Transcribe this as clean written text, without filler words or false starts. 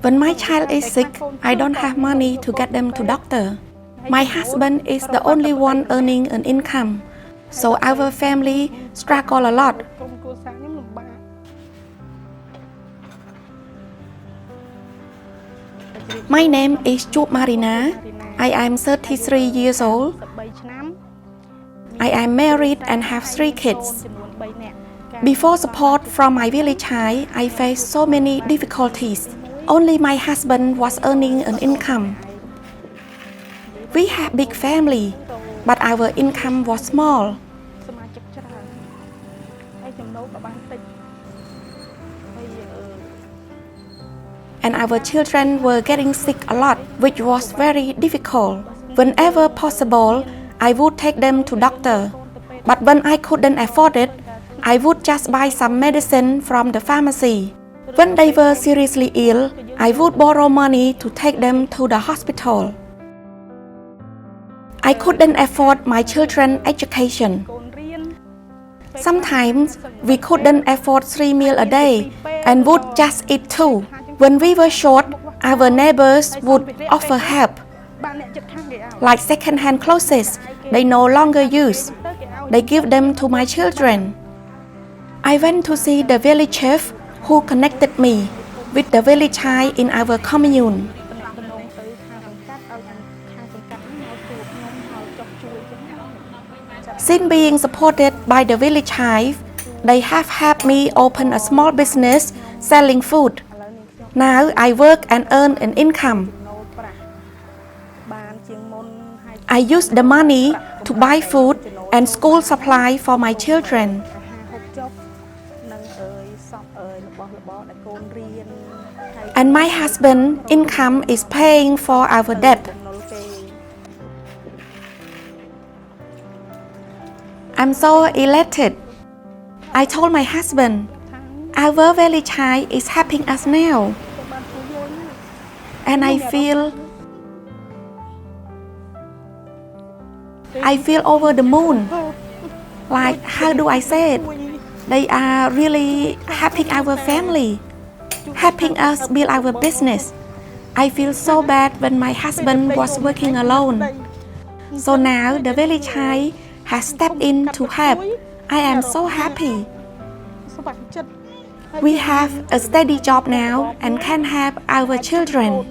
When my child is sick, I don't have money to get them to doctor. My husband is the only one earning an income, so our family struggle a lot. My name is Chup Marina. I am 33 years old. I am married and have 3 kids. Before support from my village high, I faced so many difficulties. Only my husband was earning an income. We have big family, but our income was small. And our children were getting sick a lot, which was very difficult. Whenever possible, I would take them to doctor. But when I couldn't afford it, I would just buy some medicine from the pharmacy. When they were seriously ill, I would borrow money to take them to the hospital. I couldn't afford my children's education. Sometimes we couldn't afford 3 meals a day and would just eat 2. When we were short, our neighbors would offer help. Like second-hand clothes, they no longer use. They give them to my children. I went to see the village chef who connected me with the village high in our commune. Since being supported by the village hive, they have helped me open a small business selling food. Now I work and earn an income. I use the money to buy food and school supply for my children. And my husband's income is paying for our debt. I'm so elated. I told my husband, our village high is helping us now. And I feel over the moon. Like, how do I say it? They are really helping our family, helping us build our business. I feel so bad when my husband was working alone. So now the village high has stepped in to help. I am so happy. We have a steady job now and can help our children.